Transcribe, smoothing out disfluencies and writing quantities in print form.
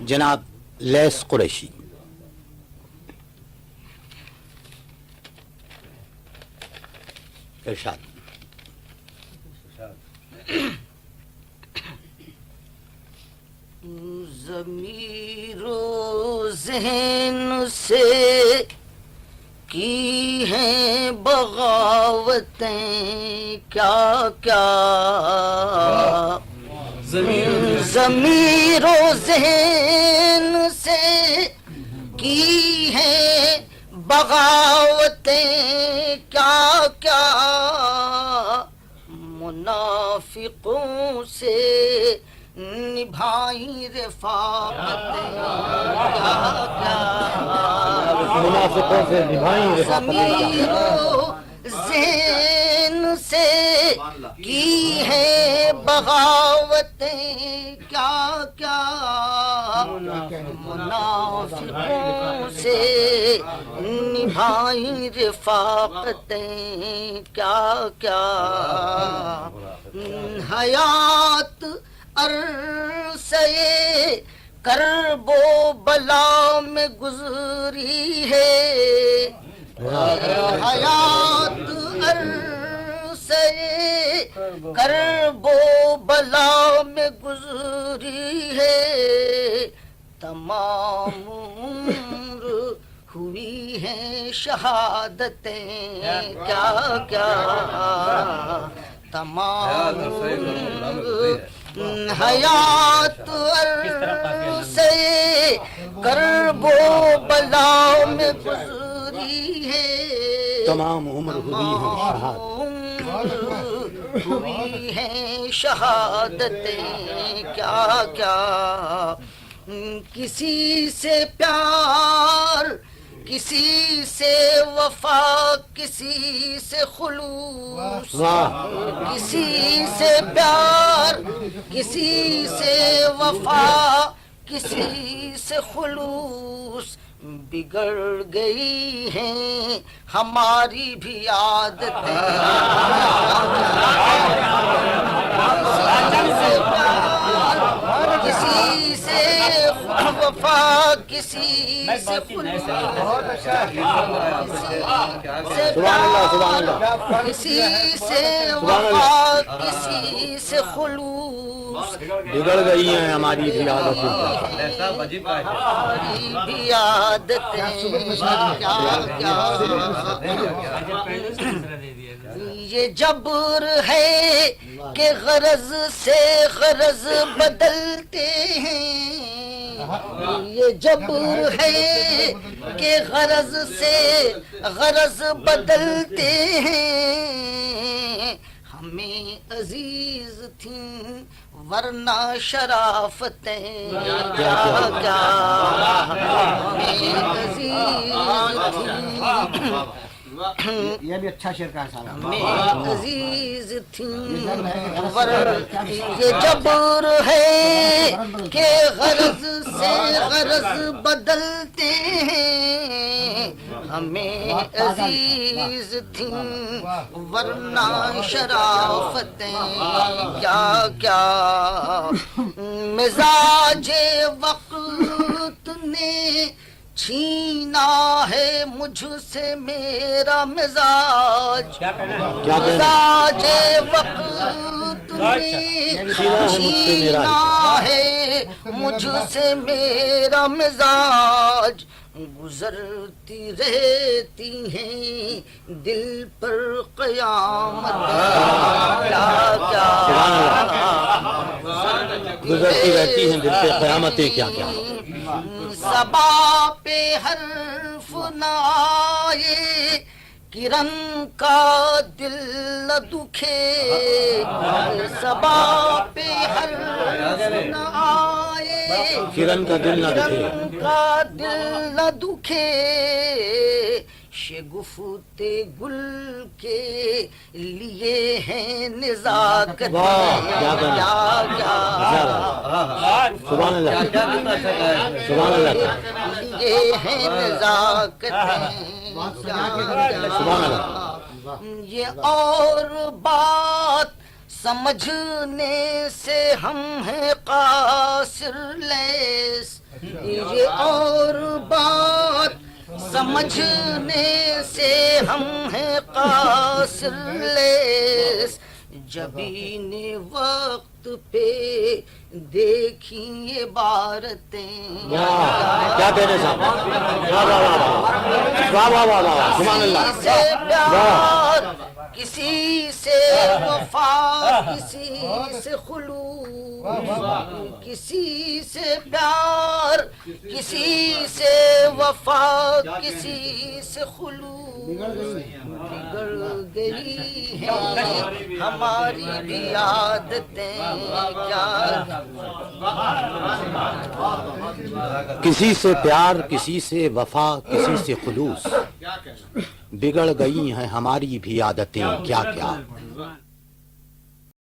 جناب لیس قریشی. ارشاد. ضمیر و ذہن سے کی ہیں بغاوتیں کیا کیا. ضمیر و ذہن سے کی ہیں بغاوتیں کیا کیا. منافقوں سے نبھائی رفاقتیں کیا کیا. منافقوں سے نبھائی ضمیر و ذہن سے کی ہے بغاوتیں کیا کیا. منافقوں سے نبھائی رفاقتیں کیا کیا. حیات عرصے کرب و بلا میں گزری ہے. حیات عرصے کرب و بلا میں گزری ہے. تمام عمر ہوئی ہیں شہادتیں کیا کیا. تمام حیات عرصے کرب و بلا میں گزری ہے. تمام عمر ہوئی ہیں شہادتیں کیا کیا. کسی سے پیار کسی سے وفا کسی سے خلوص. کسی سے پیار کسی سے وفا کسی سے خلوص. بگڑ گئی ہیں ہماری بھی عادتیں. کسی سے وفا کسی سے خلوص. کسی سے وفا کسی سے خلوص. بگڑ گئی ہیں ہماری بھی عادتیں. ہماری بھی عادتیں کیا کیا. یہ جبر ہے کہ غرض سے غرض بدلتے ہیں. یہ جبر ہے کہ غرض سے غرض بدلتے ہیں. ہمیں عزیز تھیں ورنہ شرافتیں کیا کیا. ہمیں عزیز تھیں یہ بھی اچھا شعر کا سارا. ہمیں عزیز تھیں یہ جبر ہے کہ غرض سے غرض بدلتے ہیں. ہمیں عزیز تھیں ورنہ شرافتیں کیا کیا. مزاج وقت نے چھینا ہے مجھ سے میرا مزاج. مزاج وقت نے چھینا ہے مجھ سے میرا مزاج. گزرتی رہتی ہیں دل پر قیامت کیا کیا. گزرتی رہتی ہیں دل پہ قیامتیں کیا کیا. صبا پہ حرف نہ آئے کرن کا دل نہ دکھے. صبا پہ حرف نہ آئے کرن کا دل نہ دکھے. کرن کا دل نہ دکھے. شگفت گل کے لیے ہیں نزاکت کیا سبحان اللہ سبحان اللہ. لیے ہیں نزاکت سبحان اللہ. یہ اور بات سمجھنے سے ہم ہیں قاصر لیس. یہ اور بات سمجھنے سے ہم ہیں قاصر لیس جبین وقت پہ دیکھی عبارتیں کیا کہنے صاحب واہ واہ واہ واہ واہ واہ واہ سبحان اللہ سے پیار کسی سے وفا کسی سے خلوص کسی سے پیار کسی سے وفا کسی سے خلوص بگڑ گئی ہیں ہماری بھی عادتیں کیا کسی سے پیار کسی سے وفا کسی سے خلوص بگڑ گئی ہیں ہماری بھی عادتیں کیا کیا